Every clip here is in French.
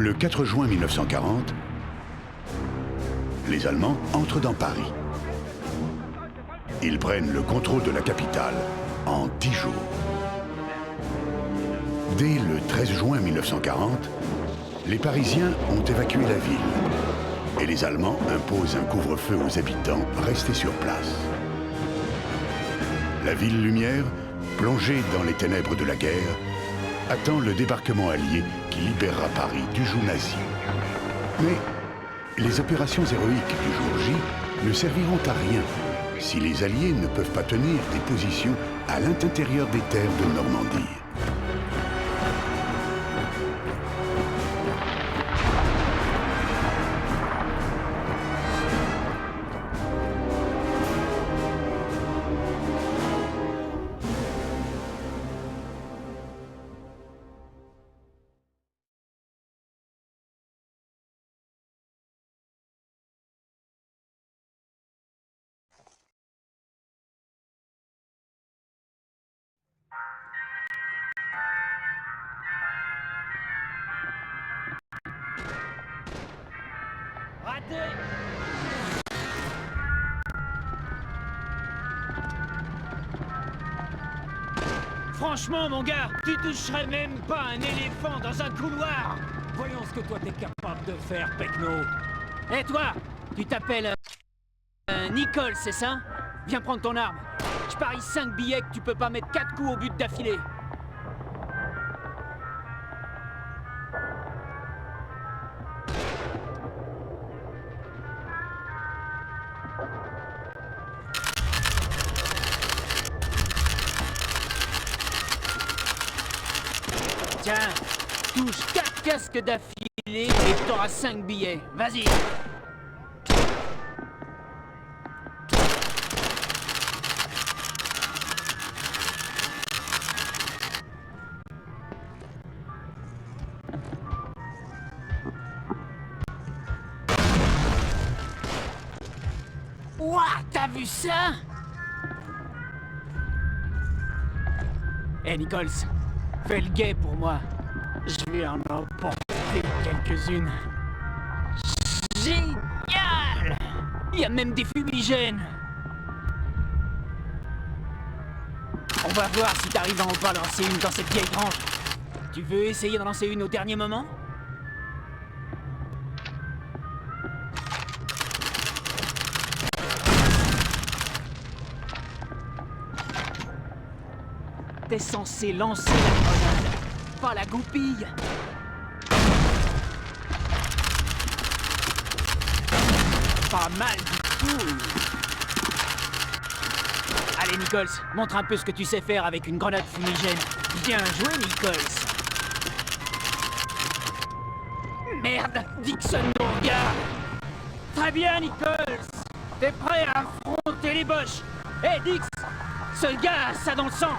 Le 4 juin 1940, les Allemands entrent dans Paris. Ils prennent le contrôle de la capitale en 10 jours. Dès le 13 juin 1940, les Parisiens ont évacué la ville et les Allemands imposent un couvre-feu aux habitants restés sur place. La ville lumière, plongée dans les ténèbres de la guerre, attend le débarquement allié qui libérera Paris du joug nazi. Mais les opérations héroïques du jour J ne serviront à rien si les Alliés ne peuvent pas tenir des positions à l'intérieur des terres de Normandie. Franchement, mon gars, tu toucherais même pas un éléphant dans un couloir. Voyons ce que toi t'es capable de faire, Pecno. Et toi, tu t'appelles... Nicole, c'est ça? Viens prendre ton arme. Je parie 5 billets que tu peux pas mettre 4 coups au but d'affilée. Tiens, touche 4 casques d'affilée et t'auras 5 billets. Vas-y. Ouah, t'as vu ça? Hey, Nichols. Fais le guet pour moi. Je vais en emporter quelques-unes. Génial! Il y a même des fumigènes. On va voir si t'arrives à en balancer une dans cette vieille grange. Tu veux essayer d'en lancer une au dernier moment? T'es censé lancer la grenade, pas la goupille. Pas mal du tout. Allez, Nichols, montre un peu ce que tu sais faire avec une grenade fumigène. Bien joué, Nichols. Merde, Dixon, mon gars. Très bien, Nichols. T'es prêt à affronter les Boches. Hé, Dix, ce gars a ça dans le sang.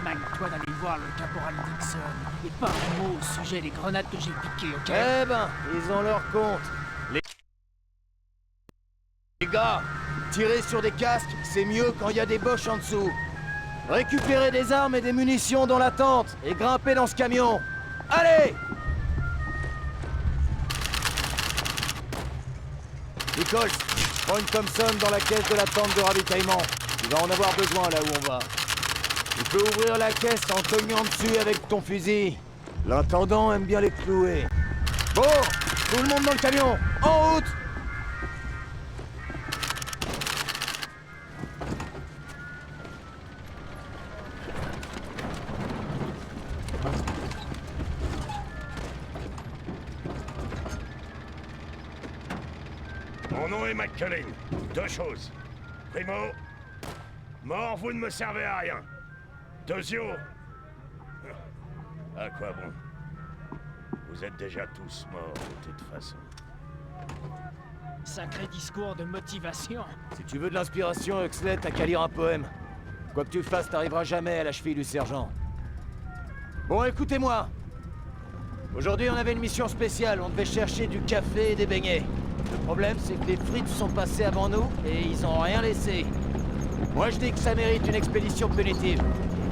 Magne-toi d'aller voir le caporal Dixon. Et pas un mot au sujet des grenades que j'ai piquées, ok? Eh ben, ils ont leur compte. Les gars, tirer sur des casques, c'est mieux quand il y a des Boches en dessous. Récupérez des armes et des munitions dans la tente et grimpez dans ce camion. Allez! Nichols, prends une Thompson dans la caisse de la tente de ravitaillement. Tu vas en avoir besoin là où on va. Tu peux ouvrir la caisse en cognant dessus avec ton fusil. L'intendant aime bien les clouer. Bon, tout le monde dans le camion, en route! Mon nom est McCulling. 2 choses. Primo, mort, vous ne me servez à rien. Deuxio, à quoi bon? Vous êtes déjà tous morts de toute façon. Sacré discours de motivation. Si tu veux de l'inspiration, Huxley, t'as qu'à lire un poème. Quoi que tu fasses, t'arriveras jamais à la cheville du sergent. Bon, écoutez-moi. Aujourd'hui, on avait une mission spéciale. On devait chercher du café et des beignets. Le problème, c'est que les frites sont passées avant nous et ils ont rien laissé. Moi, je dis que ça mérite une expédition punitive.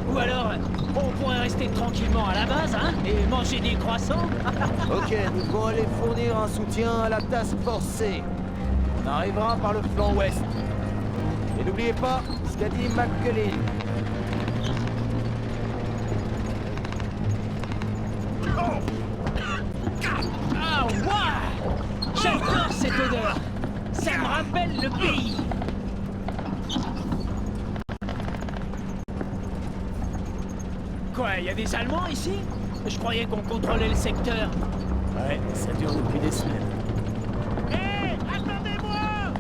Ou alors, on pourrait rester tranquillement à la base, hein, et manger des croissants. Ok, nous devons aller fournir un soutien à la Task Force C. On arrivera par le flanc ouest. Et n'oubliez pas ce qu'a dit McCullin. Ah, waouh! J'adore cette odeur! Ça me rappelle le pays! Quoi, y a des Allemands ici? Je croyais qu'on contrôlait le secteur. Ouais, ça dure depuis des semaines. Hé, attendez-moi!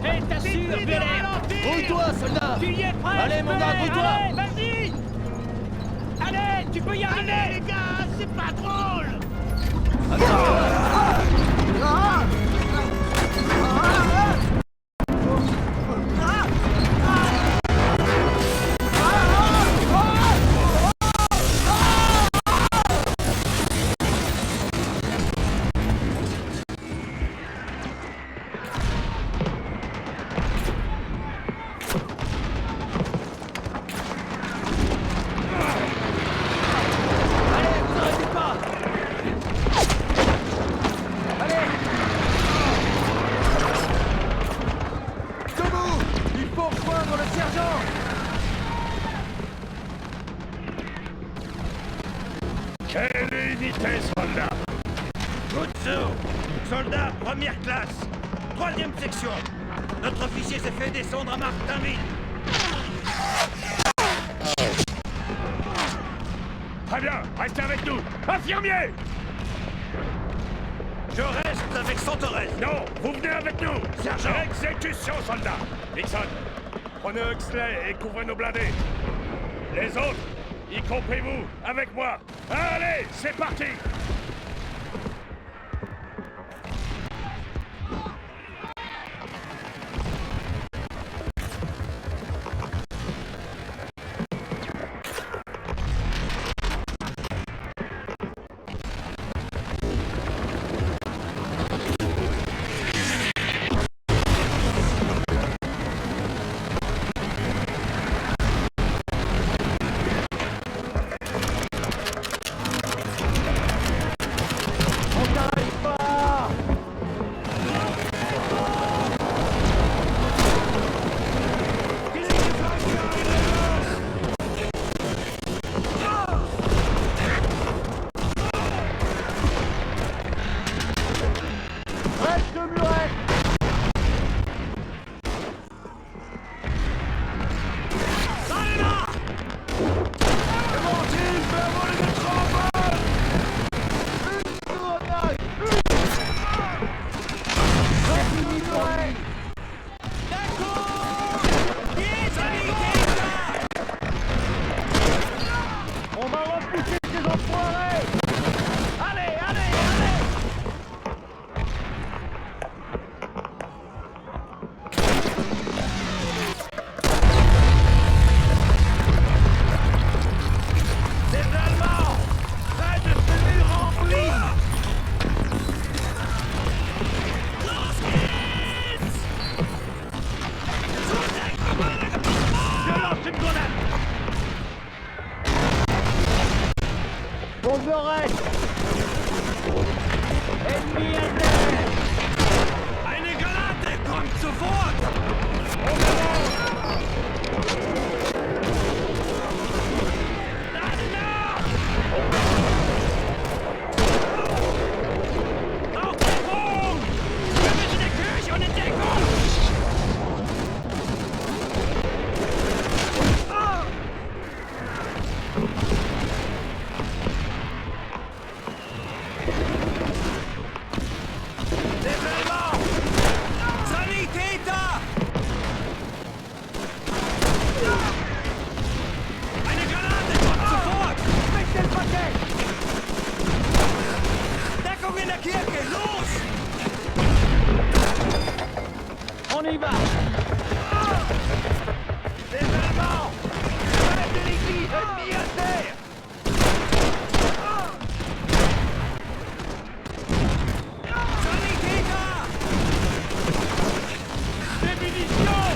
Hé, t'assures, Belair! Grouille-toi, soldat! Tu y es prêt? Allez, mon gars, grouille-toi! Allez, vas-y! Allez, tu peux y arriver! Allez, les gars, c'est pas drôle! Allez, vous arrêtez pas! Allez! Debout! Il faut rejoindre le sergent! Quelle unité, soldat! Gutsu, soldat première classe, 3e section. Notre officier s'est fait descendre à Martinville. Très bien, restez avec nous! Infirmier! Je reste avec Santorez. Non, vous venez avec nous! Sergent. Exécution, soldat! Dixon, prenez Huxley et couvrez nos blindés. Les autres, y compris vous, avec moi! Allez, c'est parti! Eine Granate kommt sofort! Auf Deckung! Wir müssen die Kirche und in Deckung! Sanitäter! Eine Granate kommt sofort! Mit dem Paket! Deckung in der Kirche! Los! On y va! Les Allemands! Arrête de l'église! Ennemis à terre! Sanitäter! Des munitions!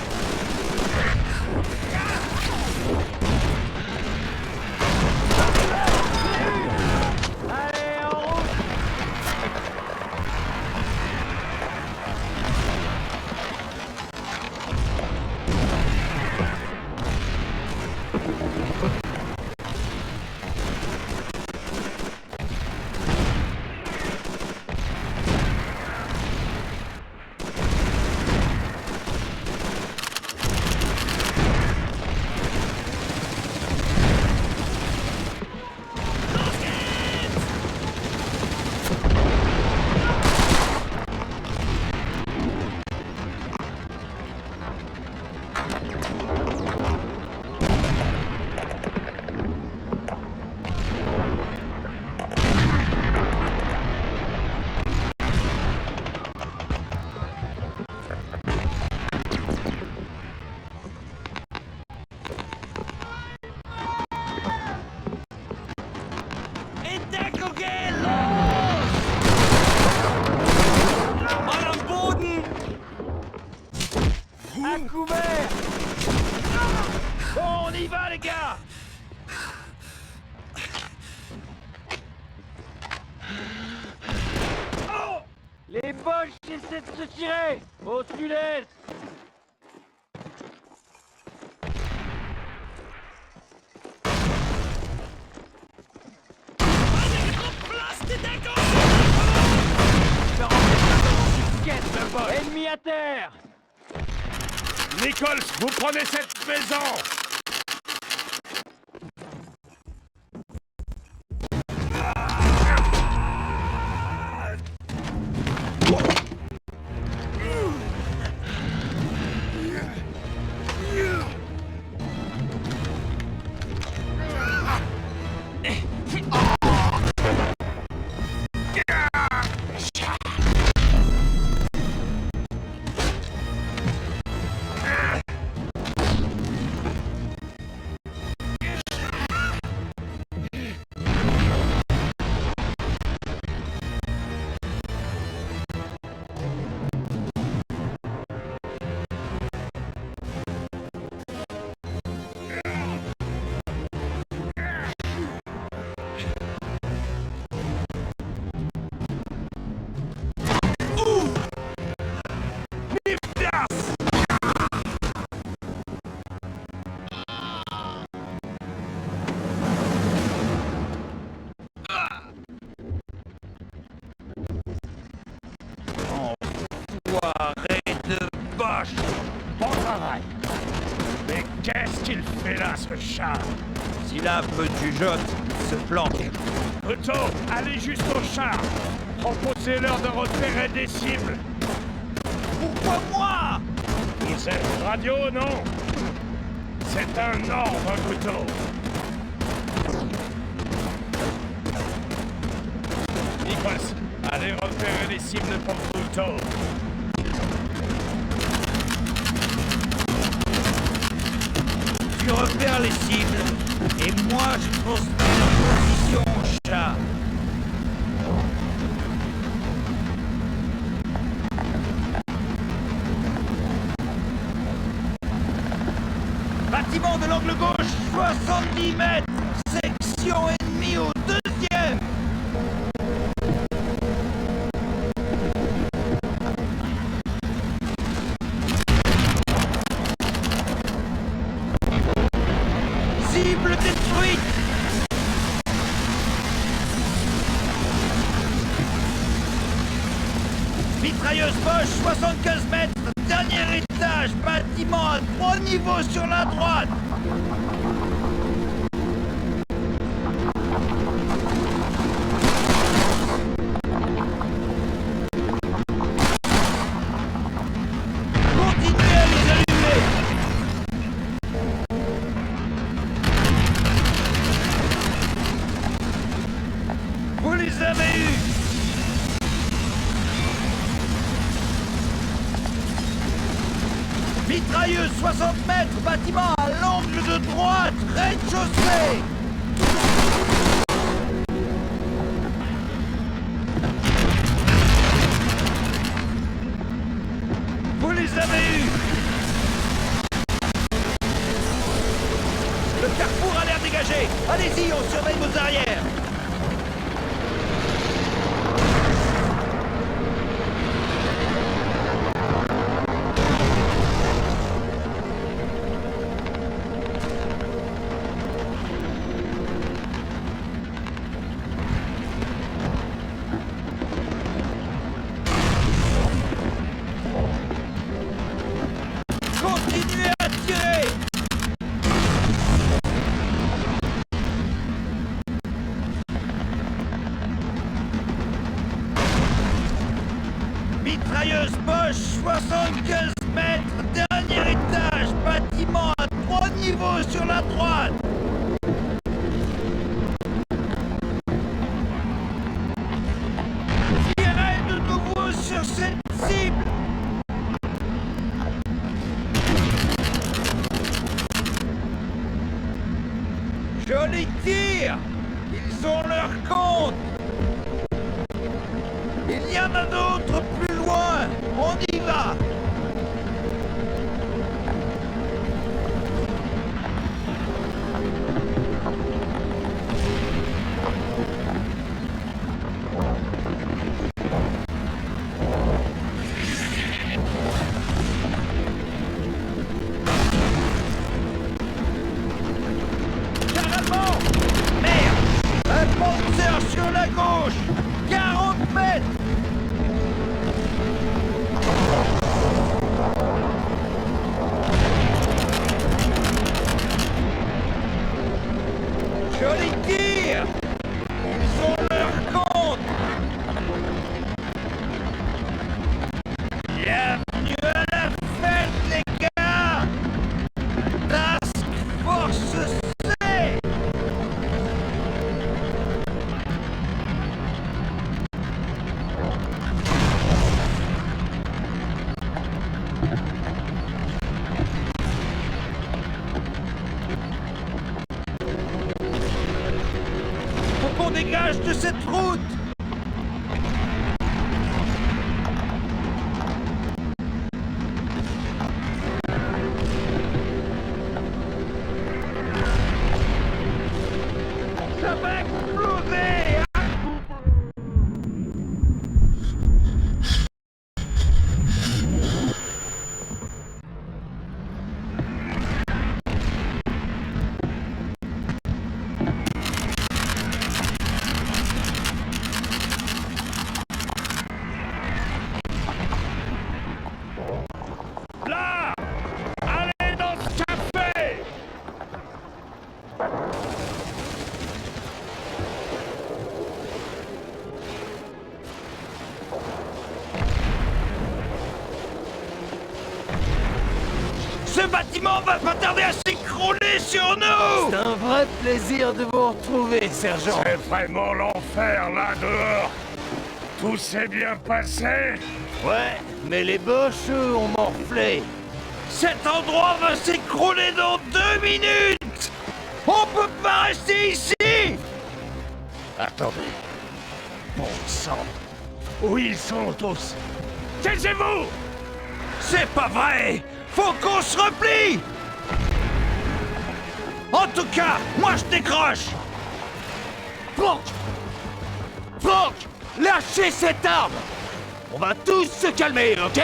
découvert! Bon, on y va, les gars! Les Boches essaient de se tirer! Au sud-est! Ennemi à terre! Nichols, vous prenez cette maison! Bon travail! Mais qu'est-ce qu'il fait là, ce chat? S'il a un peu de jugeote, il se planque. Otto, allez juste au char! Proposez-leur de repérer des cibles! Pourquoi moi? Vous êtes radio, non? C'est un ordre, Otto! Nichols, allez repérer les cibles pour Otto! Tu repères les cibles, et moi je transmets leur position au chat. Bâtiment de l'angle gauche, 70 mètres, section ennemie au deuxième. Cible détruite! Mitrailleuse Bosch, 75 mètres, dernier étage, bâtiment à 3 niveaux sur la droite! Continuez à les allumer! Vous les avez eus! Mitrailleuse 60 mètres, bâtiment à l'angle de droite, rez-de-chaussée! Vous les avez eus! Le carrefour a l'air dégagé! Allez-y, on surveille vos arrières! Continuez à tirer! Mitrailleuse Bosch, 75 mètres, dernier étage, bâtiment à 3 niveaux sur la droite! Tirez de nouveau sur cette cible! Joli tir! Ils ont leur compte! Il y en a d'autres plus loin! On y va! Faut qu'on dégage de cette route! Ça va exploser! Là! Allez dans ce café! Ce bâtiment va pas tarder à s'écrouler sur nous! C'est un vrai plaisir de vous retrouver, sergent. C'est vraiment l'enfer là dehors! Tout s'est bien passé? Ouais, mais les boches, eux, ont morflé. Cet endroit va s'écrouler dans 2 minutes! On peut pas rester ici! Attendez. Bon sang. Où ils sont tous? Taisez-vous! C'est pas vrai! Faut qu'on se replie! En tout cas, moi je décroche! Franck! Franck! Lâchez cette arme! On va tous se calmer, ok?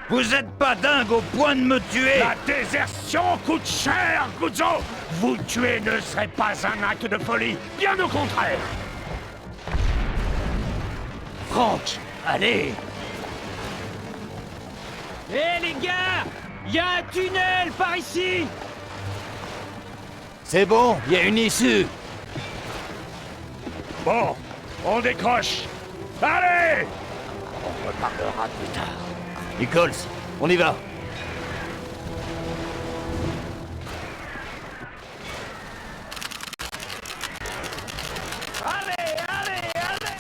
Vous êtes pas dingue au point de me tuer! La désertion coûte cher, Guzzo! Vous tuer ne serait pas un acte de folie, bien au contraire! Franck! Allez! Hé les gars! Y a un tunnel par ici! C'est bon, il y a une issue. Bon, on décroche! Allez! On reparlera plus tard. Nichols, on y va. Allez, allez, allez!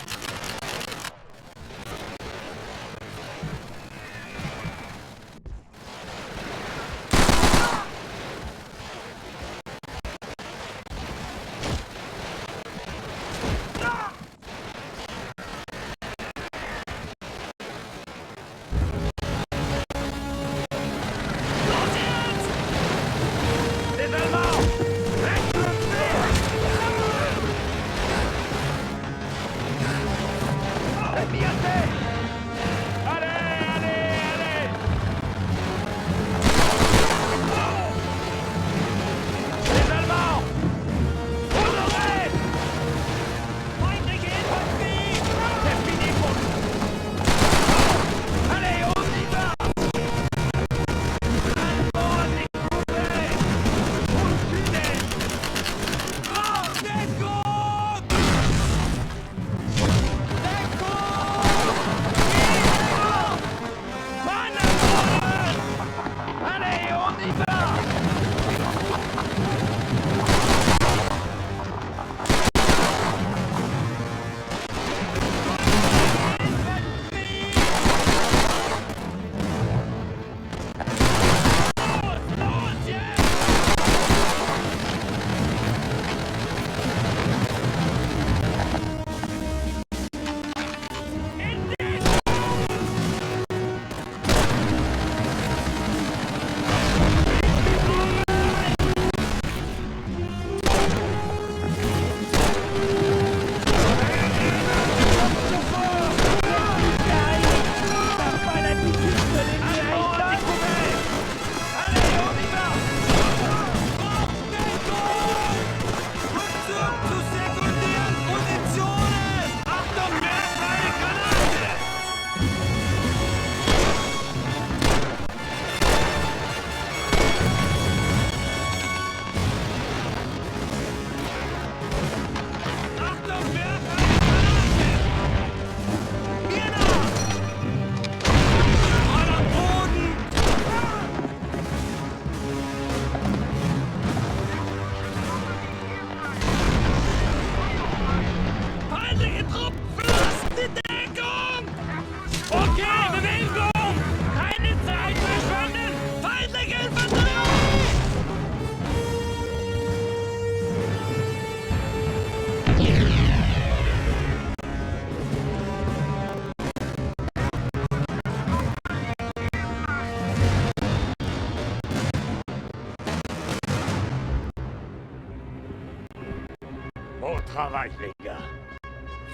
Au travail, les gars.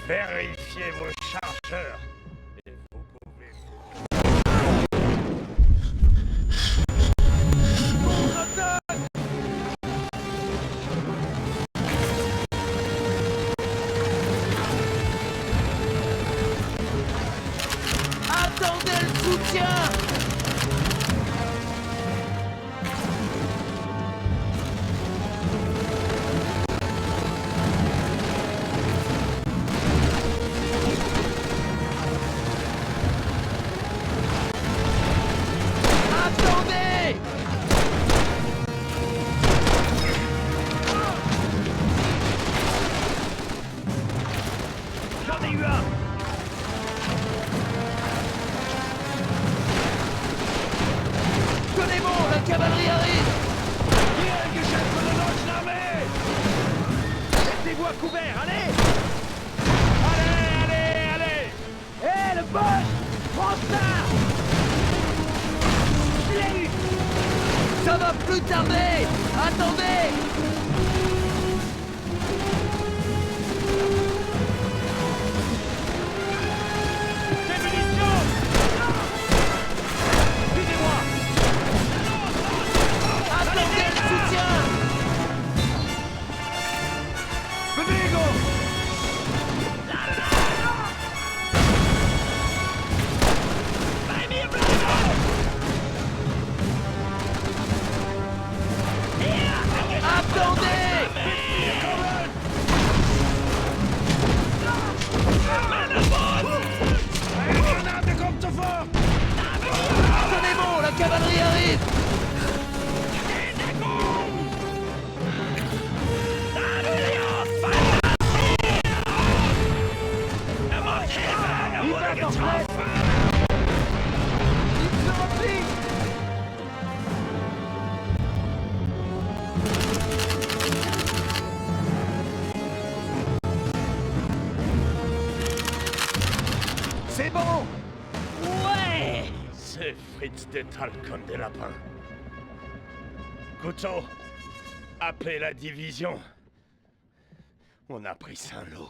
Vérifiez vos chargeurs. Et vous pouvez... Attendez le soutien! Attendez! J'en ai eu un! Tenez bon, la cavalerie arrive! Mettez-vous à couvert, allez! Hé, le Bosch! Prends ça! Je l'ai eu! Ça va plus tarder! Attendez! Des munitions! Suivez-moi! Attendez le soutien! Bevigo! Attendez! Tenez bon, la cavalerie arrive! C'est bon! Ouais! Ces frites d'étalent comme des lapins. Couteau, appelez la division. On a pris Saint-Lô.